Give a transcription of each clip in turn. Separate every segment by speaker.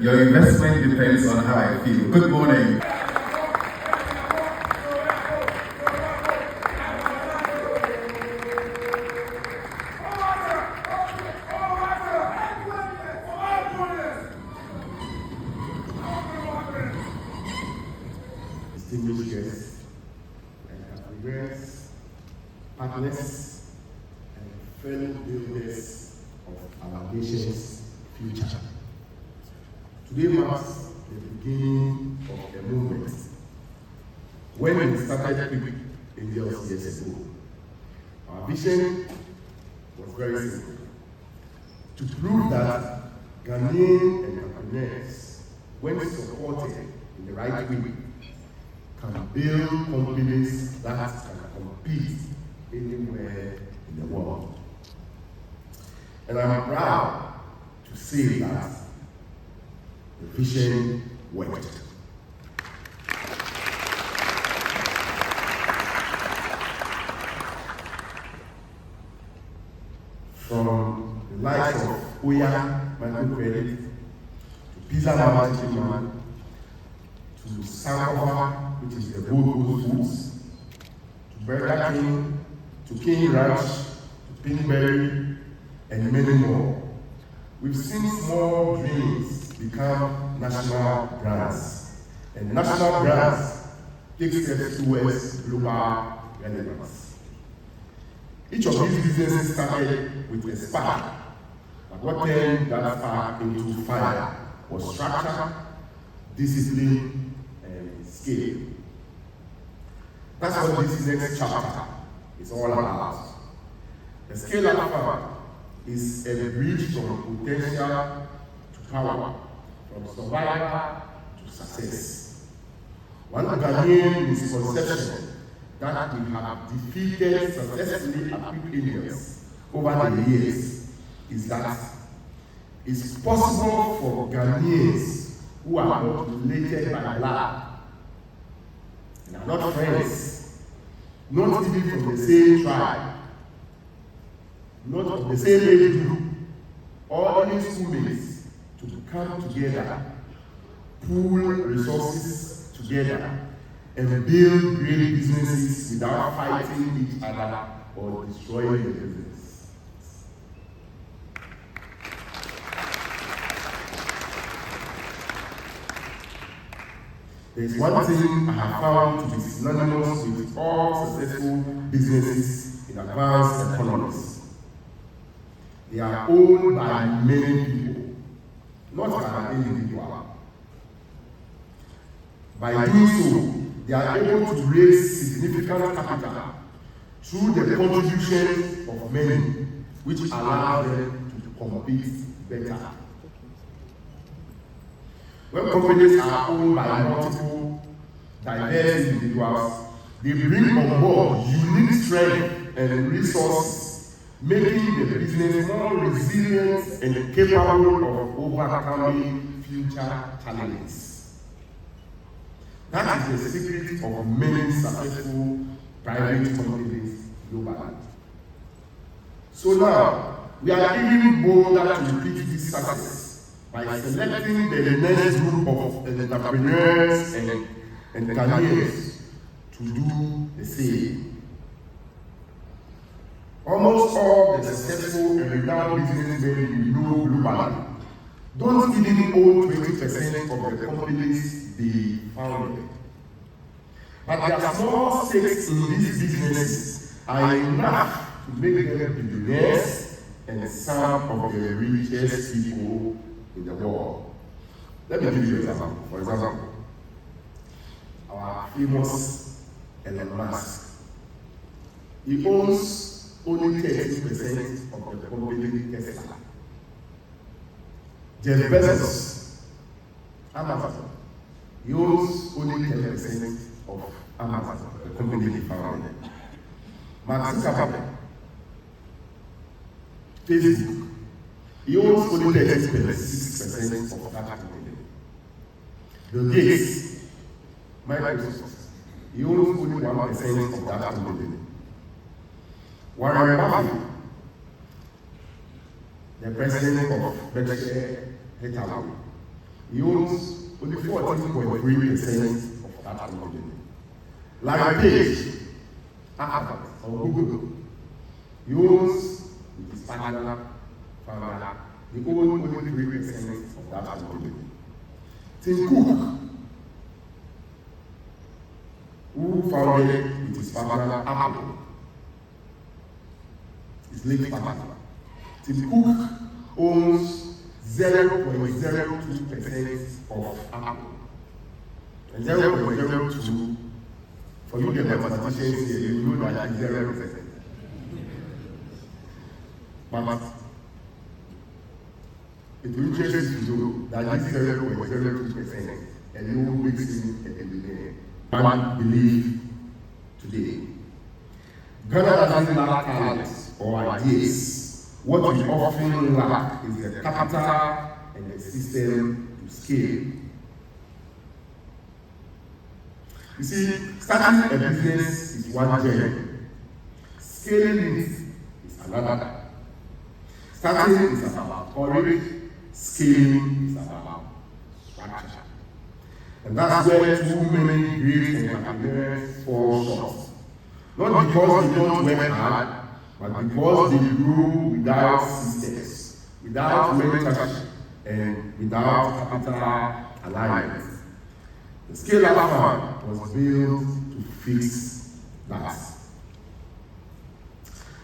Speaker 1: your investment depends on how I feel. Good morning.
Speaker 2: Distinguished guests and congrats, partners, and fellow builders of our nation's future. Today marks the beginning of a movement. When we started Quick Angels years ago, our vision was very simple: to prove that Ghanaian entrepreneurs, when supported in the right way, can build companies that can compete anywhere in the world. And I'm proud to say that the vision worked. From the likes of Microcredit, to Pizza Management, to Sankofa, which is the Gold Foods, to Burger King, to King Ranch, to Pinkberry, and many more. We've seen small dreams become national brands, and national brands take steps towards global relevance. Each of these businesses started with a spark, but what turned that spark into fire was structure, discipline, and scale. That's what this next chapter is all about. The Scale-Up Fund is a bridge from potential to power, from survival to success. One Ghanaian misconception that we have defeated successfully at Quick Angels over the years is that it's possible for Ghanaians who are not related by blood and are not friends, not even from the same tribe, not of the same age group, or any schoolmates, to come together, pool resources together, and build great businesses without fighting each other or destroying the business. There's one thing I have found to be synonymous with all successful businesses in advanced economies. They are owned by many people, not by an individual. By doing so, they are able to raise significant capital through the contribution of many, which allows them to compete better. When companies are owned by multiple diverse individuals, they bring on board unique strength and resources, making the business more resilient and capable of overcoming future challenges. That is the secret of many successful private companies globally. So now, we are even bolder to repeat this success by selecting the next group of entrepreneurs and Ghanaians to do the same. Almost all the successful and renowned businessmen we know globally don't even own 20% of the companies they founded. But their small stakes in these businesses are enough to make them billionaires and some of the richest people in the world. Let me give you an example. For example, our famous Elon Musk. He owns only 30% of the company Tesla. Jeff Bezos, Amazon, he owns only 10% of Amazon, the company he founded. Mark Zuckerberg, Facebook, he owns only 36% of that company. Bill Gates, Microsoft, he owns only 1% of that company. Warren Buffett, the president of Berkshire Hathaway, he owns only 14.3% of that company. Larry Page, Harvard, or Google, he owns, with his partner, they own only 3% of that company. Tim Cook, who founded with his partner Apple, his late partner. Tim Cook owns 0.02% of Apple. And 0.02, for you the mathematicians here, you know that is 0%. But it will interest you to know that this 0.02% and no makes him a billionaire. One believe today. Ghana doesn't lack talent or ideas. What we often lack is the capital and the system to scale. You see, starting a business is one journey. Scaling it is another. Starting is about courage, scaling is about structure. And that's where too many great entrepreneurs fall short. Not because they don't work hard, but because they grew without systems, without mentorship, and without capital alignment. The Scale-Up Fund was built to fix that.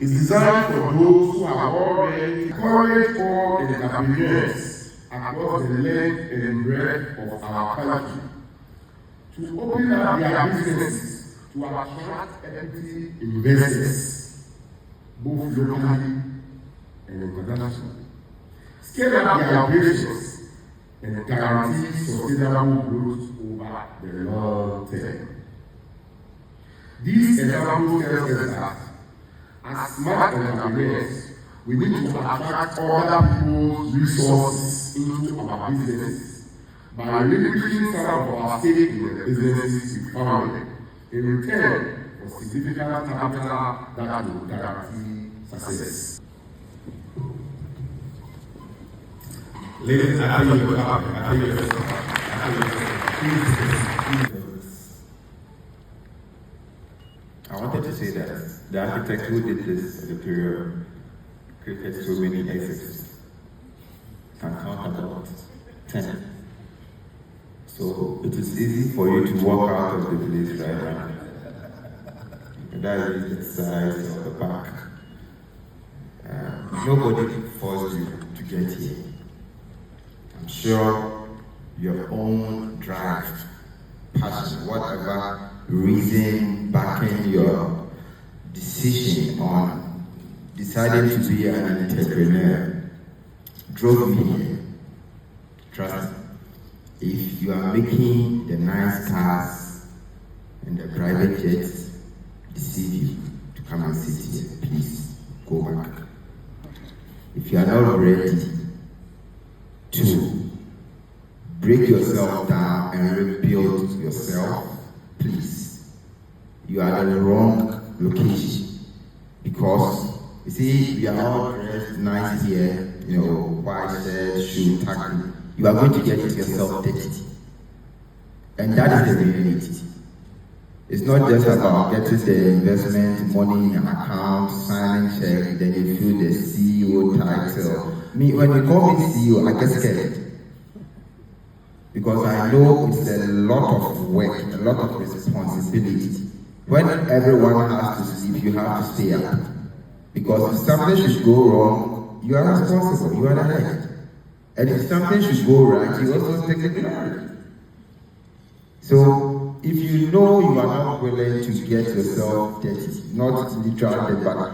Speaker 2: It's designed for those who have already encouraged all the entrepreneurs across the length and breadth of our country to open up their businesses to attract equity investors, both locally and internationally. Scale up their operations and guarantee sustainable growth over the long term. These examples tell us that as smart entrepreneurs, we need to attract other people's resources into our businesses by relinquishing some of our stake in the businesses we founded in return for significant capital that will guarantee success.
Speaker 1: Ladies, I think you
Speaker 3: I wanted to say that the architect who did this at the period created so many exits. Can count about 10. So it is easy for you to walk out of the place right now. That is the size of the back. Nobody forced you to get here. I'm sure your own drive, passion, whatever reason backing your decision on deciding to be an entrepreneur drove me here. Trust me. If you are making the nice cars and the private jets deceive you to come and sit here, please go back. If you are not ready to break yourself down and rebuild yourself, please, you are at the wrong location. Because, you see, we are all dressed nice here, white shirt, shoe, tackle. You are going to get yourself dirty. And that is the reality. It's not just about getting the investment money in an account, signing check, then you feel the CEO title. Me, when you call me CEO, I get scared. Because I know it's a lot of work, a lot of responsibility. When everyone has to sleep, you have to stay up. Because if something should go wrong, you are responsible, you are the head. And if something should go right, you also take the glory. So, if you know you are not willing to get yourself dirty, not literally, but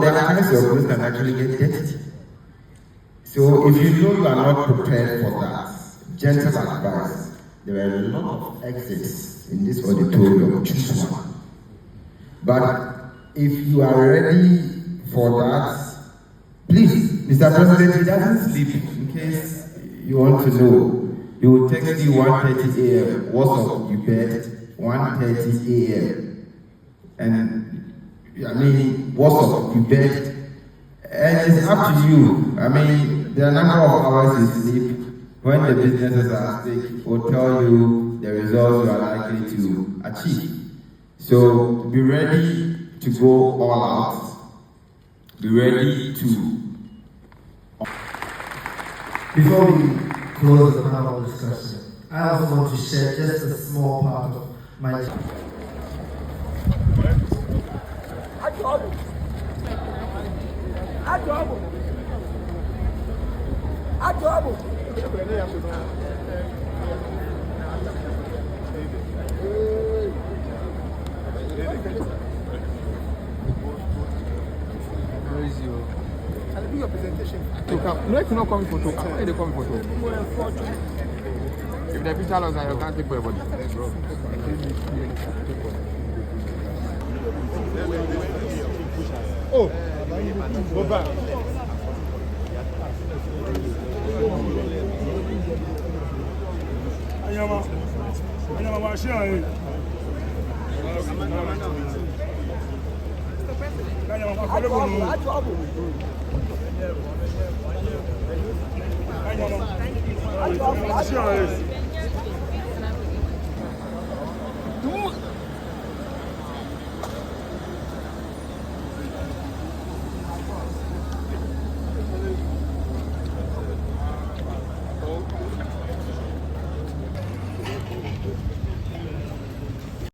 Speaker 3: there are times your clothes can actually get dirty. So, if you know you are not prepared for that, gentle advice, there are a lot of exits in this auditorium, choose one. But if you are ready for that, please, Mr. President, he doesn't sleep. In case you want to know, he will text you 1:30 a.m. What's up, you bet? 1:30 a.m. And what's up, you bet? And it's up to you. There are a number of hours you sleep. when the businesses are at stake, will tell you the results you are likely to achieve. So be ready to go all out. Be ready to.
Speaker 4: Before we close the panel discussion, I also want to share just a small part of my.
Speaker 5: I'll do your presentation. No, if you're not coming photo, why they come photo? If the picture looks like you can't take for everybody. Oh, go back.